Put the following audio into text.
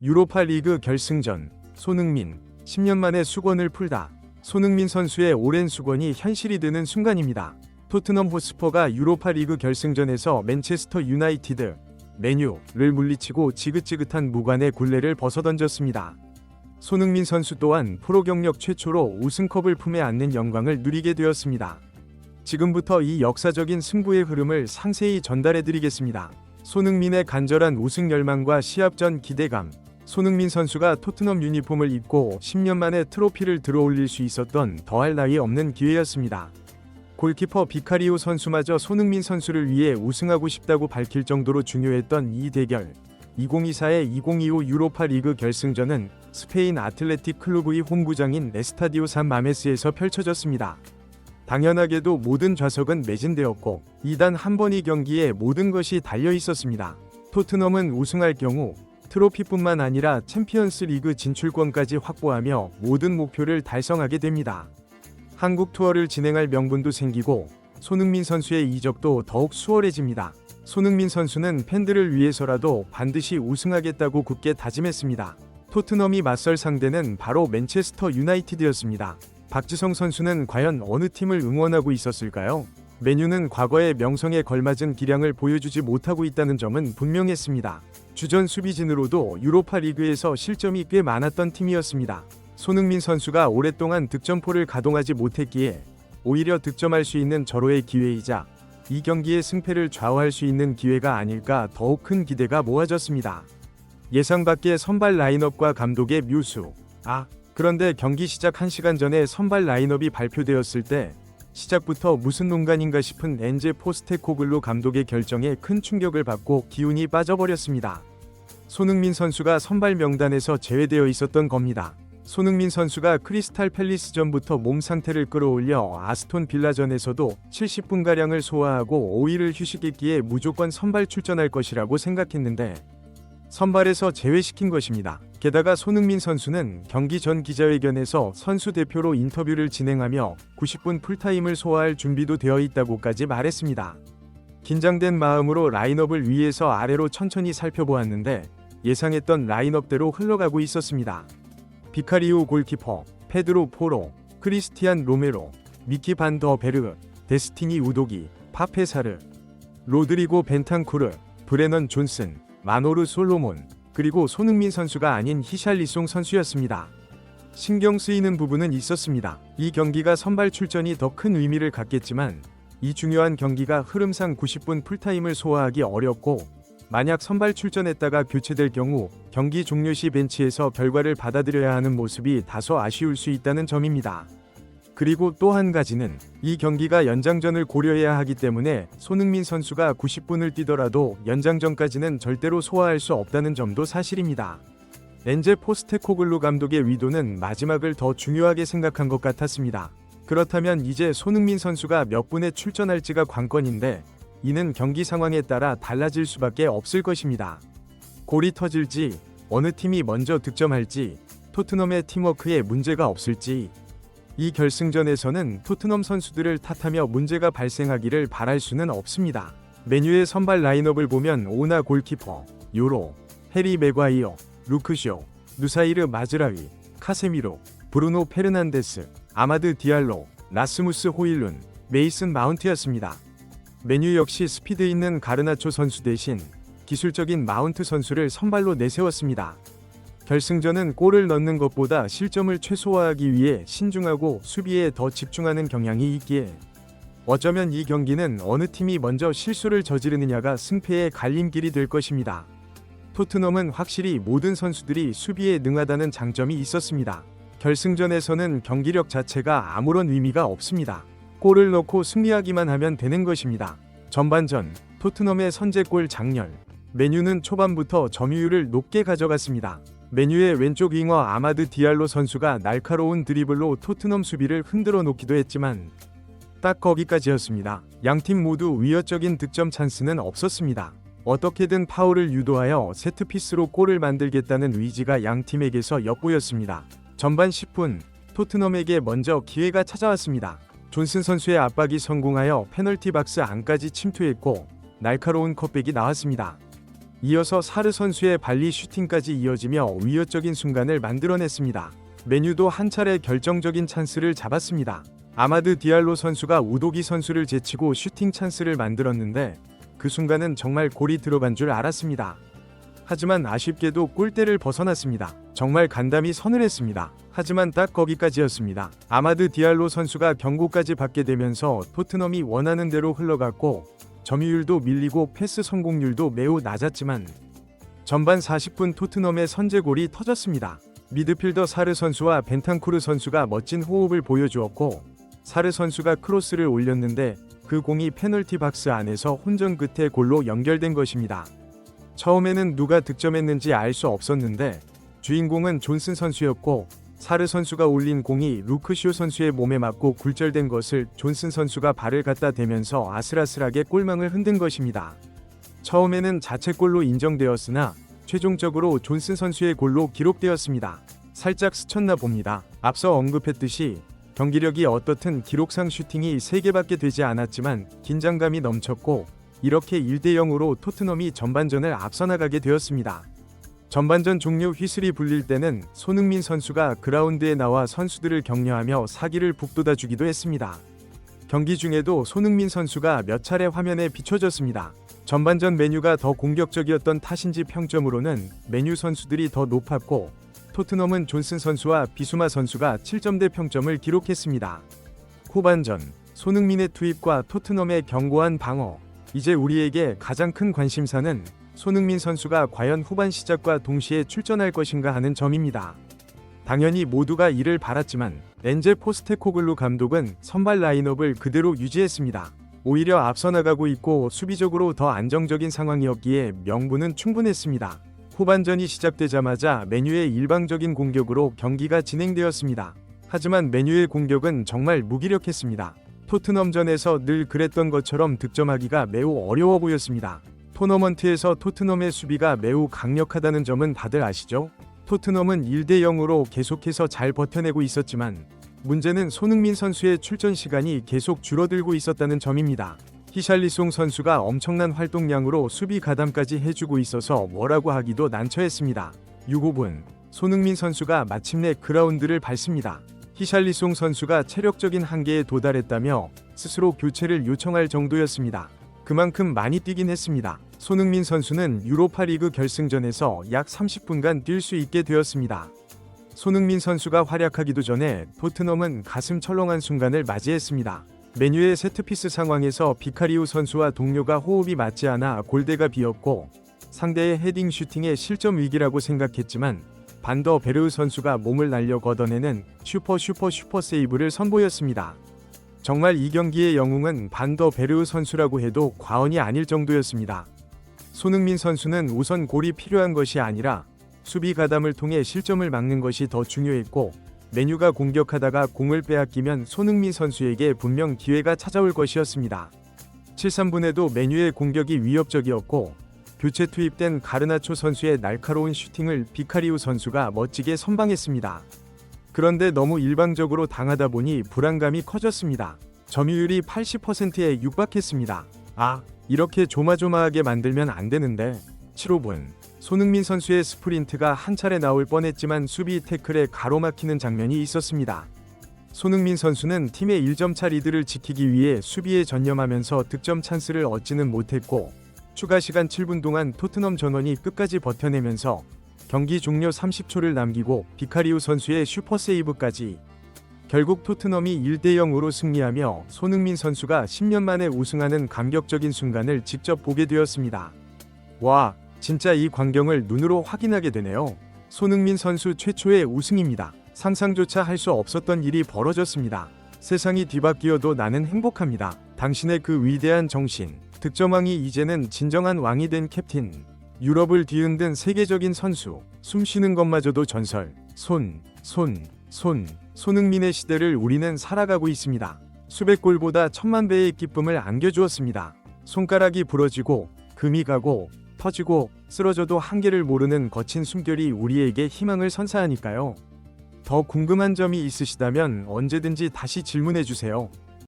유로파 리그 결승전, 손흥민, 10년 만에 수건을 풀다. 손흥민 선수의 오랜 수건이 현실이 되는 순간입니다. 토트넘 호스퍼가 유로파 리그 결승전에서 맨체스터 유나이티드, 맨유를 물리치고 지긋지긋한 무관의 굴레를 벗어던졌습니다. 손흥민 선수 또한 프로 경력 최초로 우승컵을 품에 안는 영광을 누리게 되었습니다. 지금부터 이 역사적인 승부의 흐름을 상세히 전달해드리겠습니다. 손흥민의 간절한 우승 열망과 시합 전 기대감. 손흥민 선수가 토트넘 유니폼을 입고 10년 만에 트로피를 들어올릴 수 있었던 더할 나위 없는 기회였습니다. 골키퍼 비카리오 선수마저 손흥민 선수를 위해 우승하고 싶다고 밝힐 정도로 중요했던 이 대결. 2024-2025 유로파 리그 결승전은 스페인 아틀레틱 클루브의 홈구장인 에스타디오 산 마메스에서 펼쳐졌습니다. 당연하게도 모든 좌석은 매진되었고 단 한 번의 경기에 모든 것이 달려 있었습니다. 토트넘은 우승할 경우 트로피뿐만 아니라 챔피언스 리그 진출권까지 확보하며 모든 목표를 달성하게 됩니다. 한국 투어를 진행할 명분도 생기고 손흥민 선수의 이적도 더욱 수월해집니다. 손흥민 선수는 팬들을 위해서라도 반드시 우승하겠다고 굳게 다짐했습니다. 토트넘이 맞설 상대는 바로 맨체스터 유나이티드였습니다. 박지성 선수는 과연 어느 팀을 응원하고 있었을까요? 맨유는 과거의 명성에 걸맞은 기량을 보여주지 못하고 있다는 점은 분명했습니다. 주전 수비진으로도 유로파 리그에서 실점이 꽤 많았던 팀이었습니다. 손흥민 선수가 오랫동안 득점포를 가동하지 못했기에 오히려 득점할 수 있는 절호의 기회이자 이 경기의 승패를 좌우할 수 있는 기회가 아닐까 더욱 큰 기대가 모아졌습니다. 예상 밖의 선발 라인업과 감독의 묘수. 그런데 경기 시작 1시간 전에 선발 라인업이 발표되었을 때 시작부터 무슨 농간인가 싶은 엔제 포스테코글루 감독의 결정에 큰 충격을 받고 기운이 빠져버렸습니다. 손흥민 선수가 선발 명단에서 제외되어 있었던 겁니다. 손흥민 선수가 크리스탈 팰리스전부터 몸 상태를 끌어올려 아스톤 빌라전에서도 70분가량을 소화하고 5일을 휴식했기에 무조건 선발 출전할 것이라고 생각했는데 선발에서 제외시킨 것입니다. 게다가 손흥민 선수는 경기 전 기자회견에서 선수 대표로 인터뷰를 진행하며 90분 풀타임을 소화할 준비도 되어 있다고까지 말했습니다. 긴장된 마음으로 라인업을 위에서 아래로 천천히 살펴보았는데 예상했던 라인업대로 흘러가고 있었습니다. 비카리오 골키퍼, 페드로 포로, 크리스티안 로메로, 미키 반 더 베르, 데스티니 우도기, 파페사르, 로드리고 벤탄쿠르, 브레넌 존슨, 마노르 솔로몬, 그리고 손흥민 선수가 아닌 히샬리송 선수였습니다. 신경 쓰이는 부분은 있었습니다. 이 경기가 선발 출전이 더 큰 의미를 갖겠지만 이 중요한 경기가 흐름상 90분 풀타임을 소화하기 어렵고 만약 선발 출전했다가 교체될 경우 경기 종료 시 벤치에서 결과를 받아들여야 하는 모습이 다소 아쉬울 수 있다는 점입니다. 그리고 또 한 가지는 이 경기가 연장전을 고려해야 하기 때문에 손흥민 선수가 90분을 뛰더라도 연장전까지는 절대로 소화할 수 없다는 점도 사실입니다. 엔제 포스테코글루 감독의 의도는 마지막을 더 중요하게 생각한 것 같았습니다. 그렇다면 이제 손흥민 선수가 몇 분에 출전할지가 관건인데 이는 경기 상황에 따라 달라질 수밖에 없을 것입니다. 골이 터질지, 어느 팀이 먼저 득점할지, 토트넘의 팀워크에 문제가 없을지, 이 결승전에서는 토트넘 선수들을 탓하며 문제가 발생하기를 바랄 수는 없습니다. 맨유의 선발 라인업을 보면 오나 골키퍼, 요로, 해리 맥과이어, 루크쇼, 누사이르 마즈라위, 카세미로, 브루노 페르난데스, 아마드 디알로, 라스무스 호일룬, 메이슨 마운트였습니다. 맨유 역시 스피드 있는 가르나초 선수 대신 기술적인 마운트 선수를 선발로 내세웠습니다. 결승전은 골을 넣는 것보다 실점을 최소화하기 위해 신중하고 수비에 더 집중하는 경향이 있기에 어쩌면 이 경기는 어느 팀이 먼저 실수를 저지르느냐가 승패의 갈림길이 될 것입니다. 토트넘은 확실히 모든 선수들이 수비에 능하다는 장점이 있었습니다. 결승전에서는 경기력 자체가 아무런 의미가 없습니다. 골을 넣고 승리하기만 하면 되는 것입니다. 전반전, 토트넘의 선제골 장렬. 맨유는 초반부터 점유율을 높게 가져갔습니다. 맨유의 왼쪽 윙어 아마드 디알로 선수가 날카로운 드리블로 토트넘 수비를 흔들어 놓기도 했지만 딱 거기까지였습니다. 양팀 모두 위협적인 득점 찬스는 없었습니다. 어떻게든 파울을 유도하여 세트피스로 골을 만들겠다는 의지가 양팀에게서 엿보였습니다. 전반 10분, 토트넘에게 먼저 기회가 찾아왔습니다. 존슨 선수의 압박이 성공하여 페널티 박스 안까지 침투했고 날카로운 컷백이 나왔습니다. 이어서 사르 선수의 발리 슈팅까지 이어지며 위협적인 순간을 만들어냈습니다. 메뉴도 한 차례 결정적인 찬스를 잡았습니다. 아마드 디알로 선수가 우도기 선수를 제치고 슈팅 찬스를 만들었는데 그 순간은 정말 골이 들어간 줄 알았습니다. 하지만 아쉽게도 골대를 벗어났습니다. 정말 간담이 서늘했습니다. 하지만 딱 거기까지였습니다. 아마드 디알로 선수가 경고까지 받게 되면서 토트넘이 원하는 대로 흘러갔고 점유율도 밀리고 패스 성공률도 매우 낮았지만 전반 40분 토트넘의 선제골이 터졌습니다. 미드필더 사르 선수와 벤탄쿠르 선수가 멋진 호흡을 보여주었고 사르 선수가 크로스를 올렸는데 그 공이 페널티 박스 안에서 혼전 끝에 골로 연결된 것입니다. 처음에는 누가 득점했는지 알 수 없었는데 주인공은 존슨 선수였고 사르 선수가 올린 공이 루크쇼 선수의 몸에 맞고 굴절된 것을 존슨 선수가 발을 갖다 대면서 아슬아슬하게 골망을 흔든 것입니다. 처음에는 자책골로 인정되었으나 최종적으로 존슨 선수의 골로 기록되었습니다. 살짝 스쳤나 봅니다. 앞서 언급했듯이 경기력이 어떻든 기록상 슈팅이 3개밖에 되지 않았지만 긴장감이 넘쳤고 이렇게 1대0으로 토트넘이 전반전을 앞서 나가게 되었습니다. 전반전 종료 휘슬이 불릴 때는 손흥민 선수가 그라운드에 나와 선수들을 격려하며 사기를 북돋아 주기도 했습니다. 경기 중에도 손흥민 선수가 몇 차례 화면에 비춰졌습니다. 전반전 메뉴가 더 공격적이었던 탓인지 평점으로는 메뉴 선수들이 더 높았고 토트넘은 존슨 선수와 비수마 선수가 7점대 평점을 기록했습니다. 후반전 손흥민의 투입과 토트넘의 견고한 방어. 이제 우리에게 가장 큰 관심사는 손흥민 선수가 과연 후반 시작과 동시에 출전할 것인가 하는 점입니다. 당연히 모두가 이를 바랐지만 엔제 포스테코글루 감독은 선발 라인업을 그대로 유지했습니다. 오히려 앞서 나가고 있고 수비적으로 더 안정적인 상황이었기에 명분은 충분했습니다. 후반전이 시작되자마자 메뉴의 일방적인 공격으로 경기가 진행되었습니다. 하지만 메뉴의 공격은 정말 무기력했습니다. 토트넘전에서 늘 그랬던 것처럼 득점하기가 매우 어려워 보였습니다. 토너먼트에서 토트넘의 수비가 매우 강력하다는 점은 다들 아시죠? 토트넘은 1대0으로 계속해서 잘 버텨내고 있었지만 문제는 손흥민 선수의 출전 시간이 계속 줄어들고 있었다는 점입니다. 히샬리송 선수가 엄청난 활동량으로 수비 가담까지 해주고 있어서 뭐라고 하기도 난처했습니다. 6분 손흥민 선수가 마침내 그라운드를 밟습니다. 히샬리송 선수가 체력적인 한계에 도달했다며 스스로 교체를 요청할 정도였습니다. 그만큼 많이 뛰긴 했습니다. 손흥민 선수는 유로파리그 결승전에서 약 30분간 뛸 수 있게 되었습니다. 손흥민 선수가 활약하기도 전에 토트넘은 가슴 철렁한 순간을 맞이했습니다. 메뉴의 세트피스 상황에서 비카리우 선수와 동료가 호흡이 맞지 않아 골대가 비었고 상대의 헤딩 슈팅의 실점 위기라고 생각했지만 반더 베르우 선수가 몸을 날려 걷어내는 슈퍼 세이브를 선보였습니다. 정말 이 경기의 영웅은 반더 베르우 선수라고 해도 과언이 아닐 정도였습니다. 손흥민 선수는 우선 골이 필요한 것이 아니라 수비 가담을 통해 실점을 막는 것이 더 중요했고 메뉴가 공격하다가 공을 빼앗기면 손흥민 선수에게 분명 기회가 찾아올 것이었습니다. 73분에도 메뉴의 공격이 위협적이었고 교체 투입된 가르나초 선수의 날카로운 슈팅을 비카리우 선수가 멋지게 선방했습니다. 그런데 너무 일방적으로 당하다 보니 불안감이 커졌습니다. 점유율이 80%에 육박했습니다. 이렇게 조마조마하게 만들면 안 되는데. 7분 손흥민 선수의 스프린트가 한 차례 나올 뻔했지만 수비 태클에 가로막히는 장면이 있었습니다. 손흥민 선수는 팀의 1점차 리드를 지키기 위해 수비에 전념하면서 득점 찬스를 얻지는 못했고 추가 시간 7분 동안 토트넘 전원이 끝까지 버텨내면서 경기 종료 30초를 남기고 비카리우 선수의 슈퍼세이브까지 결국 토트넘이 1대0으로 승리하며 손흥민 선수가 10년 만에 우승하는 감격적인 순간을 직접 보게 되었습니다. 와, 진짜 이 광경을 눈으로 확인하게 되네요. 손흥민 선수 최초의 우승입니다. 상상조차 할 수 없었던 일이 벌어졌습니다. 세상이 뒤바뀌어도 나는 행복합니다. 당신의 그 위대한 정신, 득점왕이 이제는 진정한 왕이 된 캡틴. 유럽을 뒤흔든 세계적인 선수, 숨쉬는 것마저도 전설. 손흥민의 시대를 우리는 살아가고 있습니다. 수백 골보다 천만 배의 기쁨을 안겨주었습니다. 손가락이 부러지고 금이 가고 터지고 쓰러져도 한계를 모르는 거친 숨결이 우리에게 희망을 선사하니까요. 더 궁금한 점이 있으시다면 언제든지 다시 질문해 주세요.